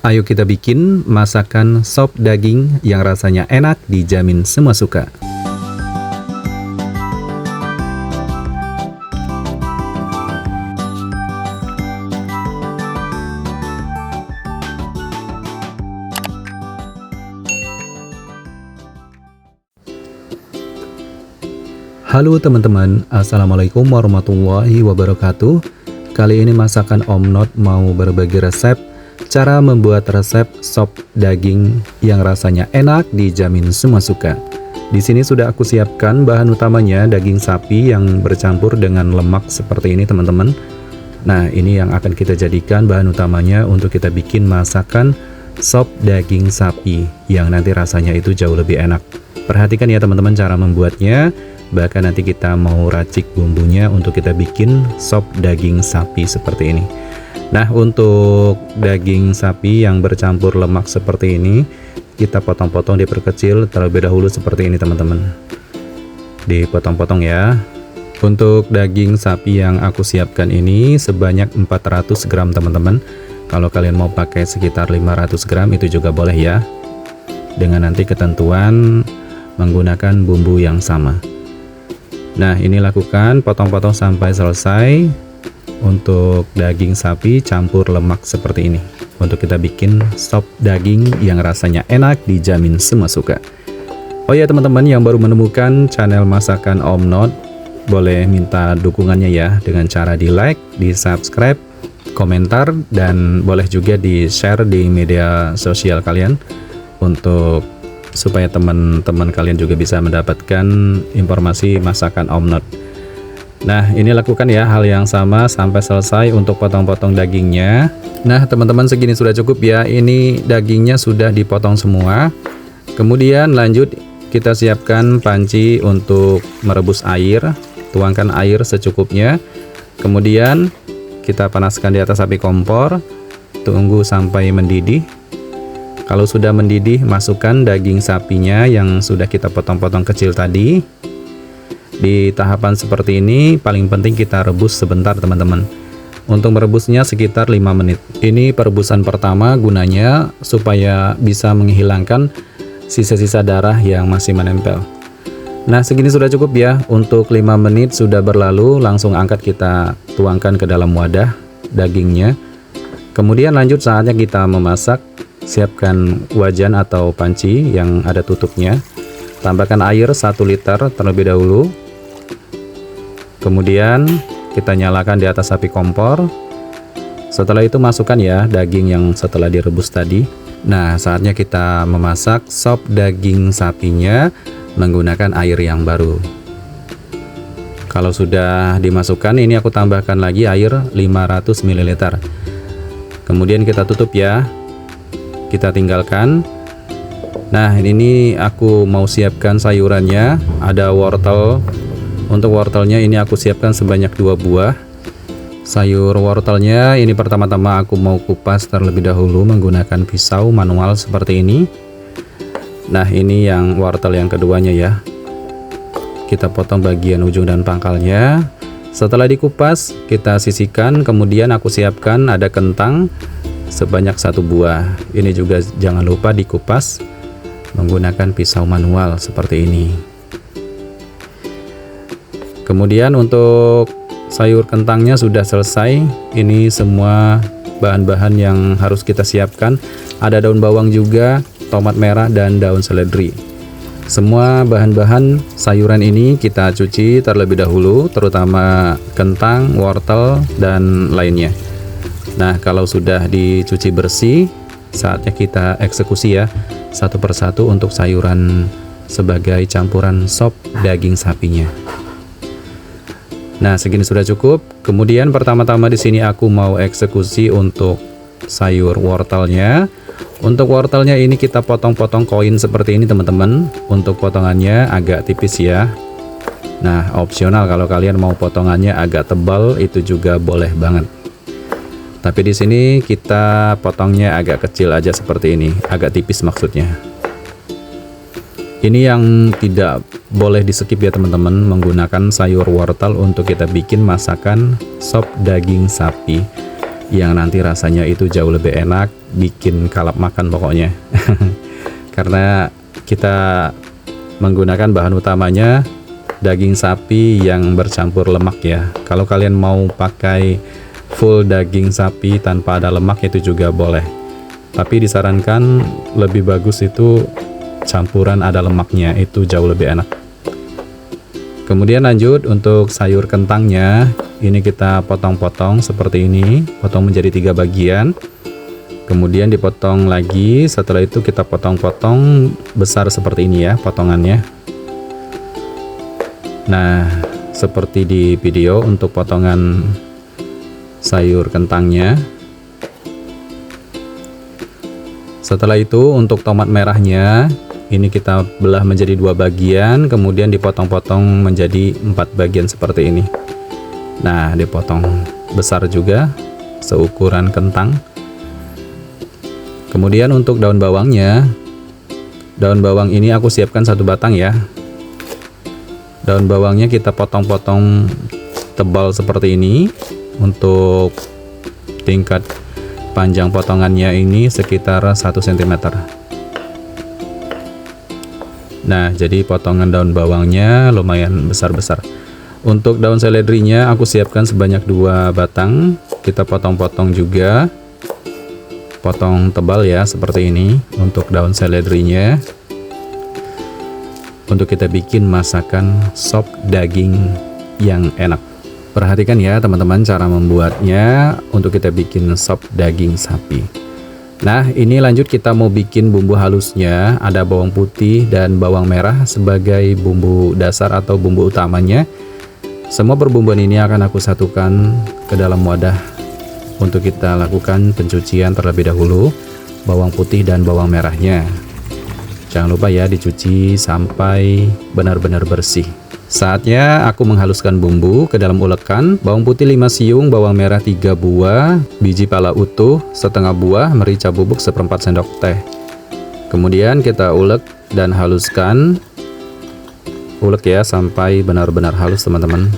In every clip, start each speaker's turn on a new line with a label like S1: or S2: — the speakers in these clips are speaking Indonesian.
S1: Ayo kita bikin masakan sop daging yang rasanya enak, dijamin semua suka. Halo teman-teman, assalamualaikum warahmatullahi wabarakatuh. Kali ini masakan Om Not mau berbagi resep cara membuat resep sop daging yang rasanya enak, dijamin semua suka. Di sini sudah aku siapkan bahan utamanya daging sapi yang bercampur dengan lemak seperti ini teman-teman. Nah, ini yang akan kita jadikan bahan utamanya untuk kita bikin masakan sop daging sapi yang nanti rasanya itu jauh lebih enak. Perhatikan ya teman-teman cara membuatnya. Bahkan nanti kita mau racik bumbunya untuk kita bikin sop daging sapi seperti ini. Nah, untuk daging sapi yang bercampur lemak seperti ini, kita potong-potong, diperkecil terlebih dahulu seperti ini teman-teman. Dipotong-potong ya. Untuk daging sapi yang aku siapkan ini sebanyak 400 gram teman-teman. Kalau kalian mau pakai sekitar 500 gram itu juga boleh ya. Dengan nanti ketentuan menggunakan bumbu yang sama. Nah, ini lakukan potong-potong sampai selesai untuk daging sapi campur lemak seperti ini. Untuk kita bikin sop daging yang rasanya enak, dijamin semua suka. Oh ya teman-teman yang baru menemukan channel masakan Om Not, boleh minta dukungannya ya dengan cara di like, di subscribe, komentar, dan boleh juga di share di media sosial kalian untuk supaya teman-teman kalian juga bisa mendapatkan informasi masakan Om Not. Nah, ini lakukan ya hal yang sama sampai selesai untuk potong-potong dagingnya. Nah, teman-teman segini sudah cukup ya. Ini dagingnya sudah dipotong semua. Kemudian lanjut kita siapkan panci untuk merebus air. Tuangkan air secukupnya. Kemudian kita panaskan di atas api kompor. Tunggu sampai mendidih. Kalau sudah mendidih, masukkan daging sapinya yang sudah kita potong-potong kecil tadi. Di tahapan seperti ini, paling penting kita rebus sebentar teman-teman. Untuk merebusnya sekitar 5 menit. Ini perebusan pertama gunanya supaya bisa menghilangkan sisa-sisa darah yang masih menempel. Nah, segini sudah cukup ya. Untuk 5 menit sudah berlalu, langsung angkat, kita tuangkan ke dalam wadah dagingnya. Kemudian lanjut saatnya kita memasak. Siapkan wajan atau panci yang ada tutupnya. Tambahkan air 1 liter terlebih dahulu. Kemudian kita nyalakan di atas api kompor. Setelah itu masukkan ya daging yang setelah direbus tadi. Nah, saatnya kita memasak sop daging sapinya menggunakan air yang baru. Kalau sudah dimasukkan, ini aku tambahkan lagi air 500 ml. Kemudian kita tutup ya. Kita tinggalkan. Nah, ini aku mau siapkan sayurannya. Ada wortel. Untuk wortelnya ini aku siapkan sebanyak 2 buah. Sayur wortelnya ini pertama-tama aku mau kupas terlebih dahulu menggunakan pisau manual seperti ini. Nah, ini yang wortel yang keduanya ya. Kita potong bagian ujung dan pangkalnya. Setelah dikupas, kita sisihkan. Kemudian aku siapkan ada kentang sebanyak 1 buah. Ini juga jangan lupa dikupas menggunakan pisau manual seperti ini. Kemudian untuk sayur kentangnya sudah selesai. Ini semua bahan-bahan yang harus kita siapkan. Ada daun bawang juga, tomat merah, dan daun seledri. Semua bahan-bahan sayuran ini kita cuci terlebih dahulu, terutama kentang, wortel, dan lainnya. Nah, kalau sudah dicuci bersih, saatnya kita eksekusi ya satu persatu untuk sayuran sebagai campuran sop daging sapinya. Nah, segini sudah cukup. Kemudian pertama-tama di sini aku mau eksekusi untuk sayur wortelnya. Untuk wortelnya ini kita potong-potong koin seperti ini teman-teman. Untuk potongannya agak tipis ya. Nah, opsional kalau kalian mau potongannya agak tebal itu juga boleh banget. Tapi di sini kita potongnya agak kecil aja seperti ini, agak tipis maksudnya. Ini yang tidak boleh di skip ya teman-teman, menggunakan sayur wortel untuk kita bikin masakan sop daging sapi. yang nanti rasanya itu jauh lebih enak, bikin kalap makan pokoknya. Karena kita menggunakan bahan utamanya daging sapi yang bercampur lemak ya. Kalau kalian mau pakai full daging sapi tanpa ada lemak itu juga boleh, tapi disarankan lebih bagus itu campuran ada lemaknya, itu jauh lebih enak. Kemudian lanjut untuk sayur kentangnya, ini kita potong-potong seperti ini, potong menjadi 3 bagian, kemudian dipotong lagi. Setelah itu kita potong-potong besar seperti ini ya potongannya. Nah, seperti di video untuk potongan sayur kentangnya. Setelah itu untuk tomat merahnya, ini kita belah menjadi 2 bagian, kemudian dipotong-potong menjadi 4 bagian seperti ini. Nah, dipotong besar juga seukuran kentang. Kemudian untuk daun bawangnya, daun bawang ini aku siapkan 1 batang ya. Daun bawangnya kita potong-potong tebal seperti ini. Untuk tingkat panjang potongannya ini sekitar 1 cm. Nah, jadi potongan daun bawangnya lumayan besar-besar. Untuk daun seledrinya aku siapkan sebanyak 2 batang. Kita potong-potong juga, potong tebal ya seperti ini untuk daun seledrinya, untuk kita bikin masakan sop daging yang enak. Perhatikan ya teman-teman cara membuatnya untuk kita bikin sop daging sapi. Nah, ini lanjut kita mau bikin bumbu halusnya. Ada bawang putih dan bawang merah sebagai bumbu dasar atau bumbu utamanya. Semua perbumbuan ini akan aku satukan ke dalam wadah untuk kita lakukan pencucian terlebih dahulu bawang putih dan bawang merahnya. Jangan lupa ya dicuci sampai benar-benar bersih. Saatnya aku menghaluskan bumbu ke dalam ulekan. Bawang putih 5 siung, bawang merah 3 buah, biji pala utuh setengah buah, merica bubuk 1/4 sendok teh. Kemudian kita ulek dan haluskan. Ulek ya sampai benar-benar halus teman-teman.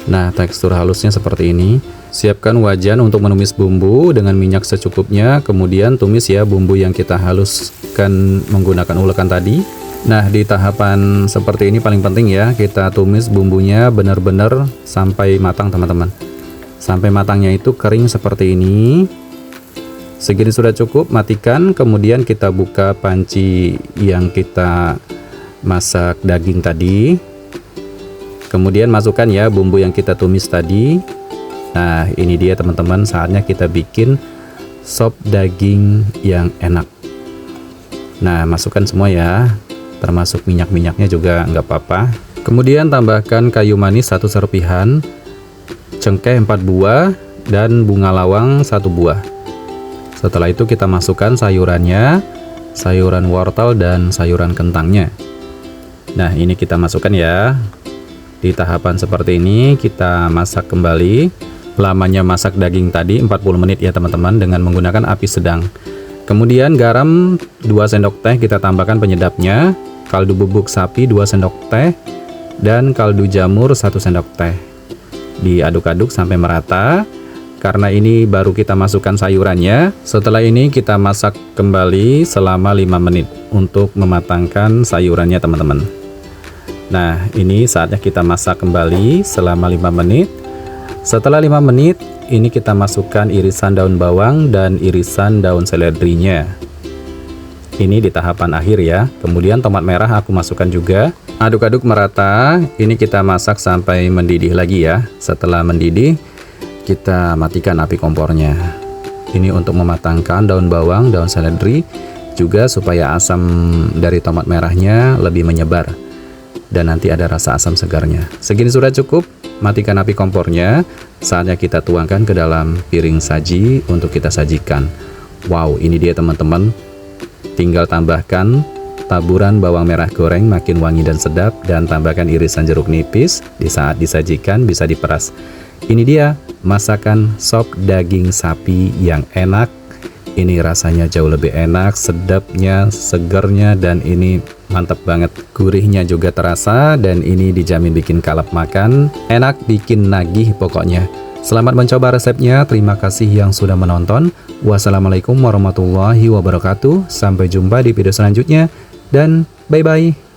S1: Nah, tekstur halusnya seperti ini. Siapkan wajan untuk menumis bumbu dengan minyak secukupnya. Kemudian tumis ya bumbu yang kita haluskan menggunakan ulekan tadi. Nah, di tahapan seperti ini paling penting ya, kita tumis bumbunya benar-benar sampai matang teman-teman. Sampai matangnya itu kering seperti ini. Segini sudah cukup, matikan. Kemudian kita buka panci yang kita masak daging tadi. Kemudian masukkan ya bumbu yang kita tumis tadi. Nah, ini dia teman-teman, saatnya kita bikin sop daging yang enak. Nah, masukkan semua ya, termasuk minyak-minyaknya juga nggak apa-apa. Kemudian tambahkan kayu manis 1 serpihan, cengkeh 4 buah, dan bunga lawang 1 buah. Setelah itu kita masukkan sayurannya, sayuran wortel dan sayuran kentangnya. Nah, ini kita masukkan ya. Di tahapan seperti ini kita masak kembali. Lamanya masak daging tadi 40 menit ya teman-teman, dengan menggunakan api sedang. Kemudian garam 2 sendok teh kita tambahkan penyedapnya, kaldu bubuk sapi 2 sendok teh, dan kaldu jamur 1 sendok teh. Diaduk-aduk sampai merata. Karena ini baru kita masukkan sayurannya. Setelah ini kita masak kembali selama 5 menit untuk mematangkan sayurannya teman-teman. Nah, ini saatnya kita masak kembali selama 5 menit. Setelah 5 menit, ini kita masukkan irisan daun bawang dan irisan daun seledrinya. Ini di tahapan akhir ya. Kemudian tomat merah aku masukkan juga. Aduk-aduk merata. Ini kita masak sampai mendidih lagi ya. Setelah mendidih, kita matikan api kompornya. Ini untuk mematangkan daun bawang, daun seledri, juga supaya asam dari tomat merahnya lebih menyebar dan nanti ada rasa asam segarnya. Segini sudah cukup. Matikan api kompornya. Saatnya kita tuangkan ke dalam piring saji untuk kita sajikan. Wow, ini dia teman-teman. Tinggal tambahkan taburan bawang merah goreng makin wangi dan sedap, dan tambahkan irisan jeruk nipis. Di saat disajikan bisa diperas. Ini dia masakan sop daging sapi yang enak. Ini rasanya jauh lebih enak, sedapnya, segernya, dan ini mantap banget. Gurihnya juga terasa, dan ini dijamin bikin kalap makan. Enak, bikin nagih pokoknya. Selamat mencoba resepnya, terima kasih yang sudah menonton. Wassalamualaikum warahmatullahi wabarakatuh. Sampai jumpa di video selanjutnya, dan bye-bye.